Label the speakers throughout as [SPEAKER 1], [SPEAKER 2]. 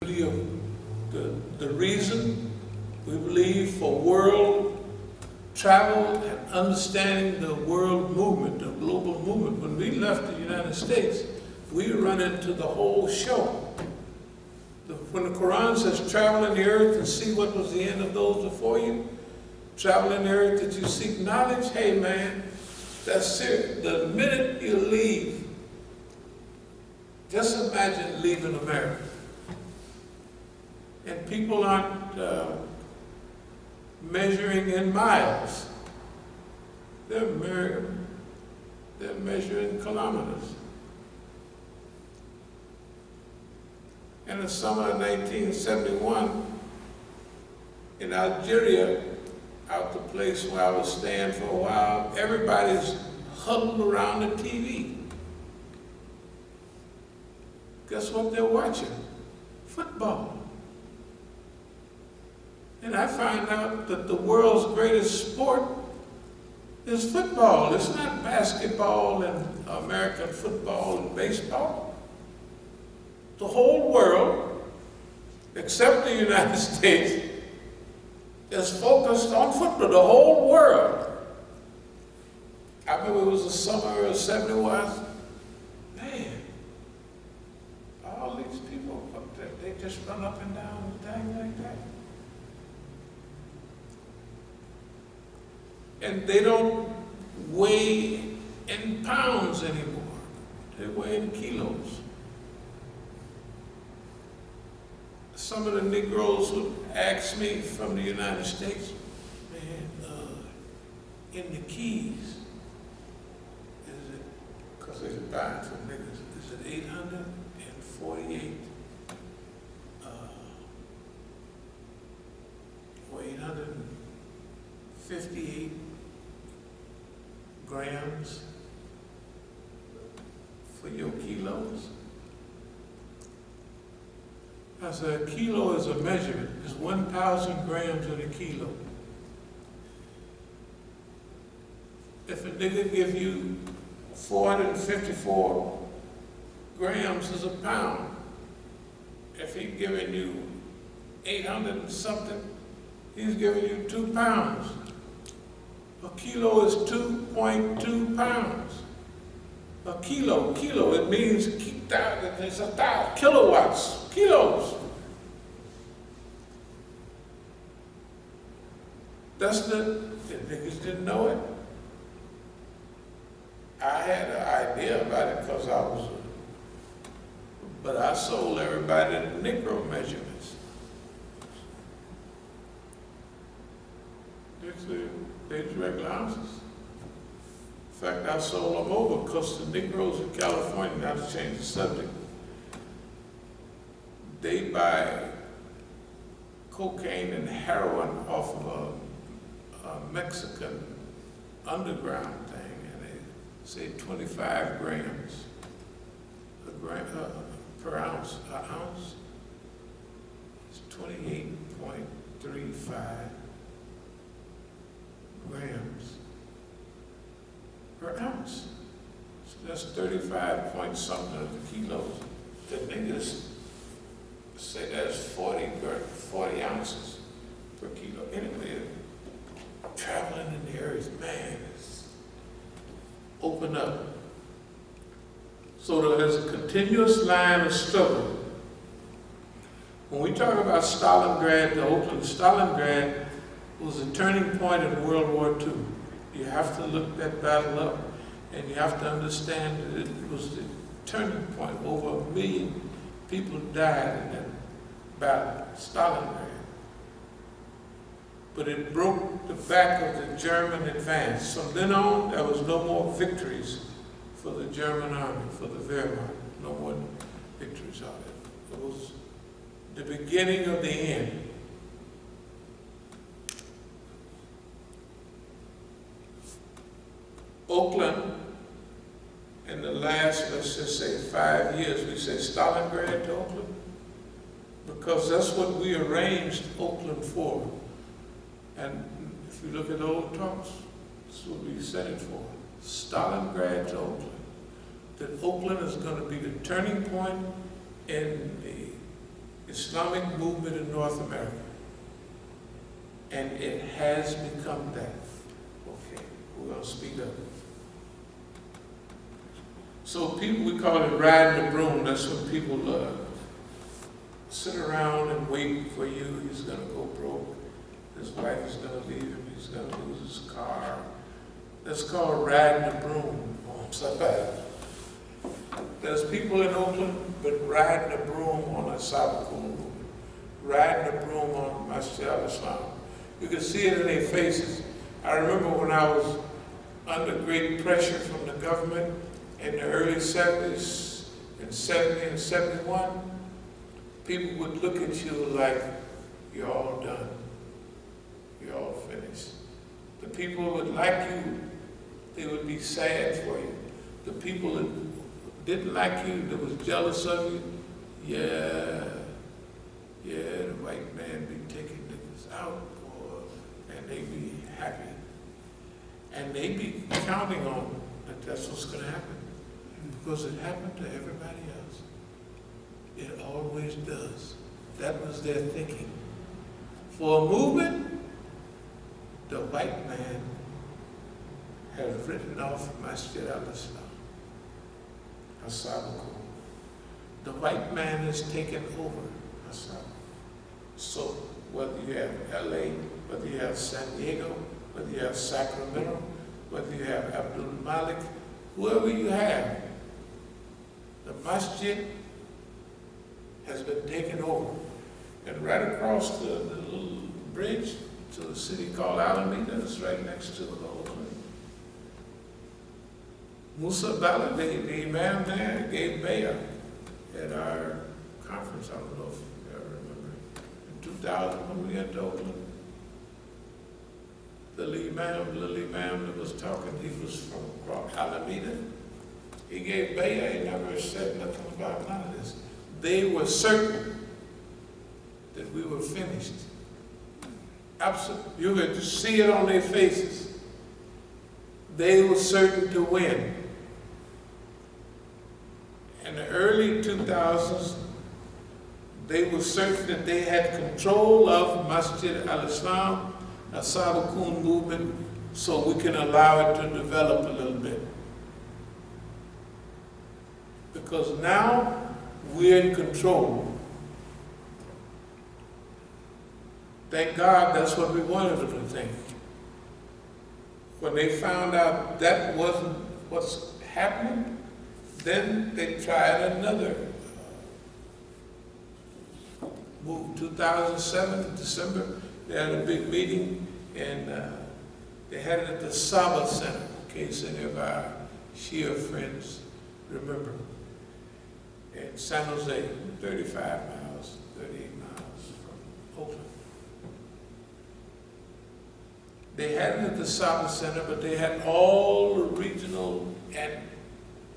[SPEAKER 1] The reason we believe for world travel and understanding the world movement, the global movement. When we left the United States, we run into the whole show. When the Quran says travel in the earth and see what was the end of those before you, travel in the earth that you seek knowledge, hey man, that's serious. The minute you leave, just imagine leaving America. And people aren't measuring in miles. They're measuring kilometers. In the summer of 1971, in Algeria, out the place where I was staying for a while, everybody's huddled around the TV. Guess what they're watching? Football. And I find out that the world's greatest sport is football. It's not basketball and American football and baseball. The whole world, except the United States, is focused on football. The whole world. I remember it was the summer of '71. Man, all these people, they just run up and down the thing like that. And they don't weigh in pounds anymore. They weigh in kilos. Some of the Negroes would ask me from the United States, man, in the Keys, is it, because they're buying from niggas, is it 848 or 858 grams for your kilos? I said, a kilo is a measurement. It's 1,000 grams in a kilo. If a nigga give you 454 grams, is a pound. If he's giving you 800 and something, he's giving you 2 pounds. A kilo is 2.2 pounds. A kilo, it means it's 1,000 kilowatts, kilos. The niggas didn't know it. I had an idea about it because but I sold everybody the Negro measurements. They're regular ounces. In fact, I sold them over because the Negroes in California, not to change the subject, they buy cocaine and heroin off of a Mexican underground thing, and they say 25 grams per ounce. An ounce is 28.35 grams per ounce. So that's 35 point something of the kilos. The niggas say that's 40 ounces per kilo. Anyway, traveling in the earth, man, it's open up. So there's a continuous line of struggle. When we talk about Stalingrad to Oakland, Stalingrad was a turning point in World War II. You have to look that battle up, and you have to understand that it was the turning point. Over 1 million people died in that battle, Stalingrad. But it broke the back of the German advance. From then on, there was no more victories for the German army, for the Wehrmacht. No more victories on it. It was the beginning of the end. Oakland, in the last, let's just say 5 years, we say Stalingrad to Oakland, because that's what we arranged Oakland for. And if you look at old talks, that's what we set it for. Stalingrad to Oakland. That Oakland is going to be the turning point in the Islamic movement in North America. And it has become that. Okay, we're going to speak up. So people, we call it riding the broom. That's when people sit around and wait for you. He's going to go broke. His wife is going to leave him. He's going to lose his car. That's called riding the broom on somebody. There's people in Oakland, but riding the broom on As-Sabiqun, riding the broom on Masjid al-Islam. You can see it in their faces. I remember when I was under great pressure from the government in the early 70s, in 70 and 71, people would look at you like, you're all done. You're all finished. The people would like you, they would be sad for you. The people that didn't like you, that was jealous of you, yeah, the white man be taking niggas out, and they be happy. And they be counting on that that's what's going to happen. Because it happened to everybody else. It always does. That was their thinking. For a movement, the white man has written off Masjid al-Islam, As-Sabiqun. The white man has taken over As-Sabiqun. So whether you have LA, whether you have San Diego, whether you have Sacramento, whether you have Abdul-Malik, whoever you have, the masjid has been taken over. And right across the little bridge to a city called Alameda, that's right next to the Oakland. Musa, the Imam there, gave bayah at our conference. I don't know if you ever remember. In 2000, when we went to Oakland, the little Imam that was talking, he was from Alameda. He gave bayah, he never said nothing about none of this. They were certain that we were finished. Absolutely. You could see it on their faces. They were certain to win. In the early 2000s, they were certain that they had control of Masjid al-Islam, As-Sabiqun movement, so we can allow it to develop a little bit. Because now we're in control. Thank God that's what we wanted them to think. When they found out that wasn't what's happening, then they tried another move. 2007, December, they had a big meeting, and they had it at the Saba Center, in case any of our Shia friends remember. In San Jose, 38 miles from Oakland. They had it at the Saba Center, but they had all the regional and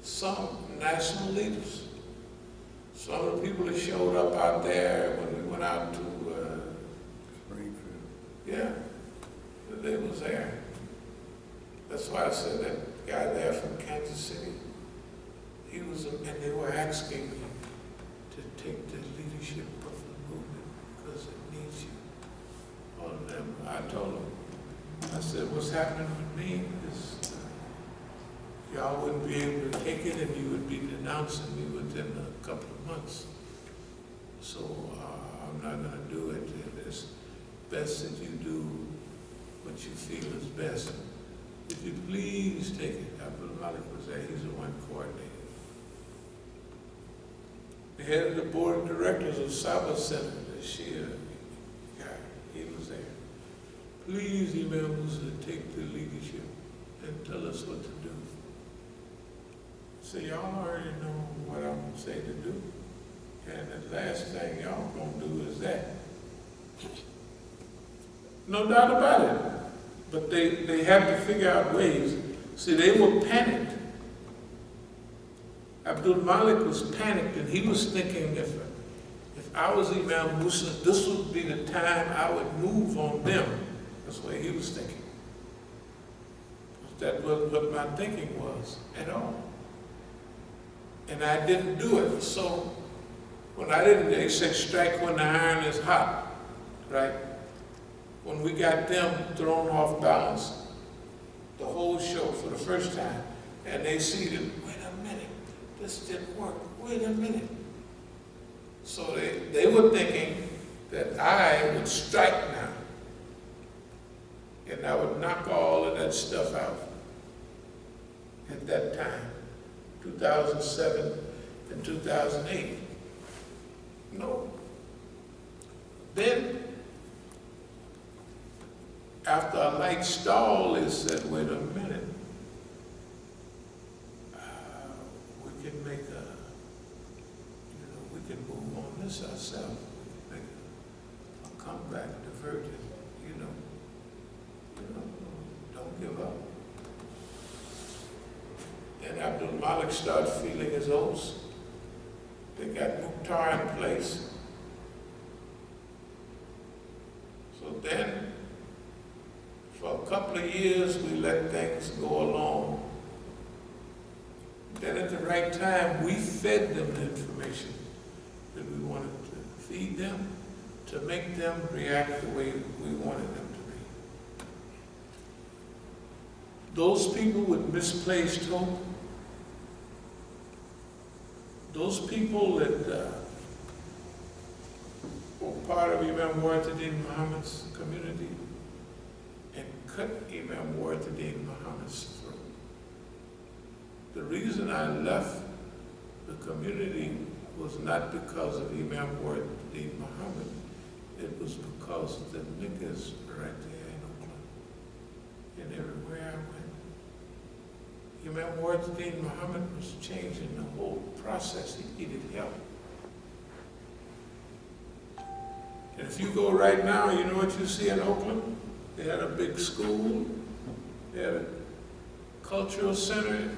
[SPEAKER 1] some national leaders. Some of the people that showed up out there when we went out to Springfield. Yeah, they was there. That's why I said that guy there from Kansas City, he was, and they were asking me to take the leadership of the movement because it needs you. All of them, I told them, I said, what's happening with me is y'all wouldn't be able to take it and you would be denouncing me within a couple of months. So I'm not going to do it. It's best that you do what you feel is best. If you please take it. Abdul-Malik was there. He's the one coordinating. The head of the board of directors of Saba Center, the Shia guy, he was there. Please, Imam Musa, take the leadership and tell us what to do. So y'all already know what I'm going to say to do. And the last thing y'all going to do is that. No doubt about it. But they have to figure out ways. See, they were panicked. Abdul-Malik was panicked, and he was thinking if I was Imam Musa, this would be the time I would move on them. That's what he was thinking. That wasn't what my thinking was at all. And I didn't do it. So They said strike when the iron is hot, right? When we got them thrown off balance, the whole show for the first time, and they see that, wait a minute, this didn't work, wait a minute. So they were thinking that I would strike now, and I would knock all of that stuff out at that time, 2007 and 2008. No. Then, after a light stall, they said, wait a minute, we can make we can move on this ourselves. We can make a comeback, divert it, don't give up. And Abdul-Malik started feeling his oats. They got Mukhtar in place. So then, for a couple of years, we let things go along. Then at the right time, we fed them the information that we wanted to feed them, to make them react the way we wanted them to be. Those people with misplaced hope, those people that were part of Imam Mu'tadin Muhammad's community and cut Imam Mu'tadin Muhammad's throat. The reason I left the community was not because of Imam Mu'tadin Muhammad. It was because of the niggas right there in Oakland and everywhere I went. Imam Mu'tadin Muhammad was changing the whole process. He needed help. And if you go right now, you know what you see in Oakland? They had a big school. They had a cultural center.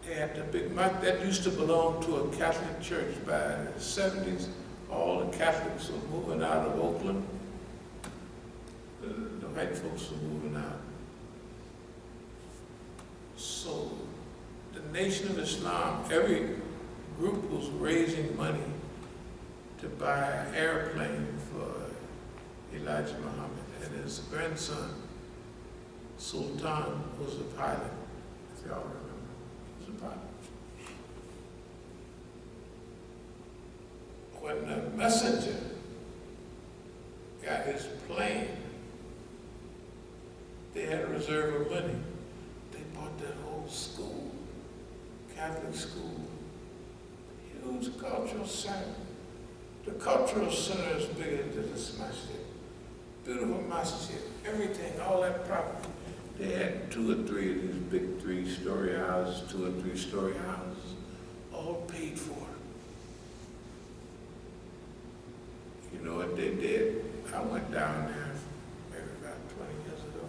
[SPEAKER 1] They had the big mosque. That used to belong to a Catholic church. By the 70s, all the Catholics were moving out of Oakland. The white folks were moving out. So the Nation of Islam, every group was raising money to buy an airplane for Elijah Muhammad, and his grandson, Sultan, was a pilot, if y'all remember. He was a pilot. When the messenger got his plane, they had a reserve of money. They bought that whole school, Catholic school, huge cultural center. The cultural center is bigger than this Masjid. Beautiful Masjid, everything, all that property. They had 2 or 3 of these big 3-story houses, 2 or 3-story houses, all paid for. You know what they did? I went down there maybe about 20 years ago.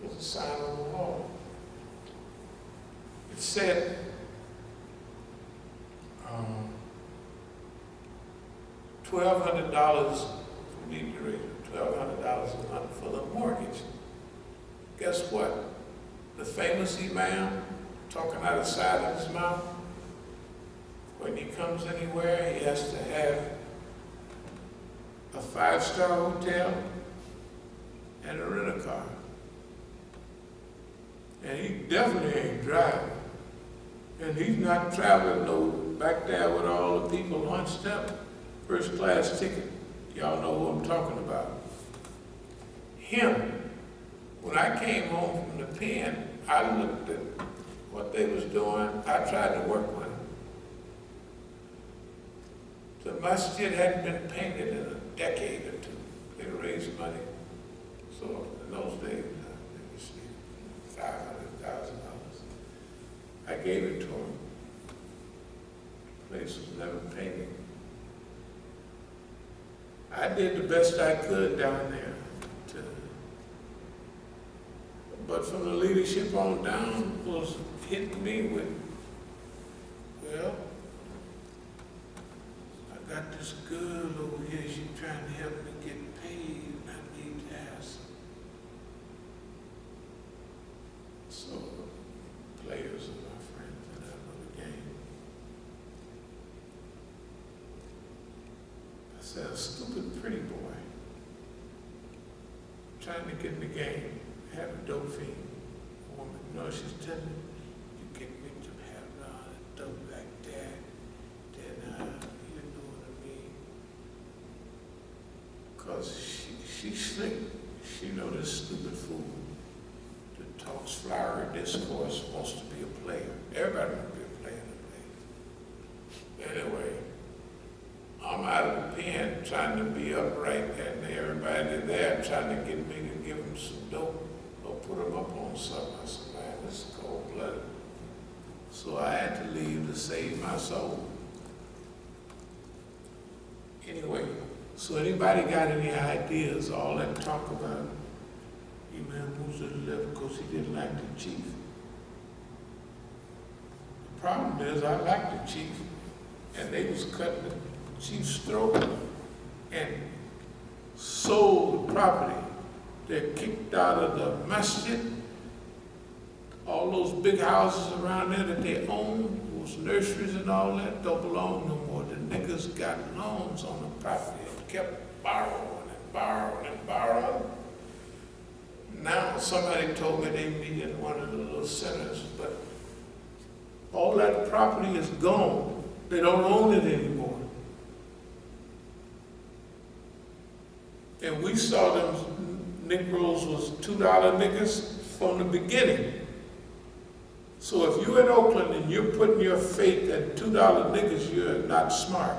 [SPEAKER 1] There was a sign on the wall. It said, $1,200, we need to raise $1,200 a month for the mortgage. Guess what? The famous Imam, talking out of the side of his mouth, when he comes anywhere, he has to have a 5-star hotel and a rent-a-car. And he definitely ain't driving. And he's not traveling back there with all the people launched up. First class ticket. Y'all know who I'm talking about. Him. When I came home from the pen, I looked at what they was doing. I tried to work with them. The masjid hadn't been painted in a decade or 2. They raised money. So in those days, they received $500,000. I gave it to them. The place was never painted. I did the best I could down there. But from the leadership on down was hitting me with, well, I got this girl over here, she's trying to help me get paid, and I need to ask her. So, players are my friends, and I know the game. said, a stupid pretty boy trying to get in the game, had a dope fiend. A woman, no, she's telling me, you get me to have dope like that, then you know what I mean. Because she slick, she know this stupid fool that talks flowery discourse, wants to be a player. Everybody wants to be a player in the play. Anyway, I'm out of the pen trying to be upright, and everybody there trying to get me to give them some dope or put them up on something. I said, man, this is cold-blooded. So I had to leave to save my soul. Anyway, so anybody got any ideas? All that talk about Imam Musa left because he didn't like the chief. The problem is I like the chief, and they was cutting the chief's throat and sold the property. They're kicked out of the Masjid. All those big houses around there that they own, those nurseries and all that, don't belong no more. The niggas got loans on the property and kept borrowing and borrowing and borrowing. Now somebody told me they meet in one of the little centers, but all that property is gone. They don't own it anymore. And we saw them Negroes was $2 niggas from the beginning. So if you're in Oakland and you're putting your faith at $2 niggas, you're not smart.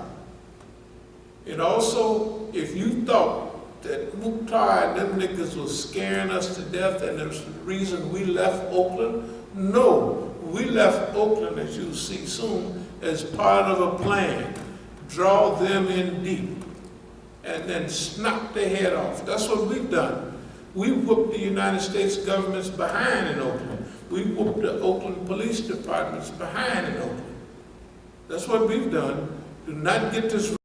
[SPEAKER 1] And also, if you thought that Mukhtar and them niggas was scaring us to death and there's the reason we left Oakland, no, we left Oakland, as you'll see soon, as part of a plan. Draw them in deep and then snap their head off. That's what we've done. We whooped the United States government's behind in Oakland. We whooped the Oakland Police Department's behind in Oakland. That's what we've done. Do not get this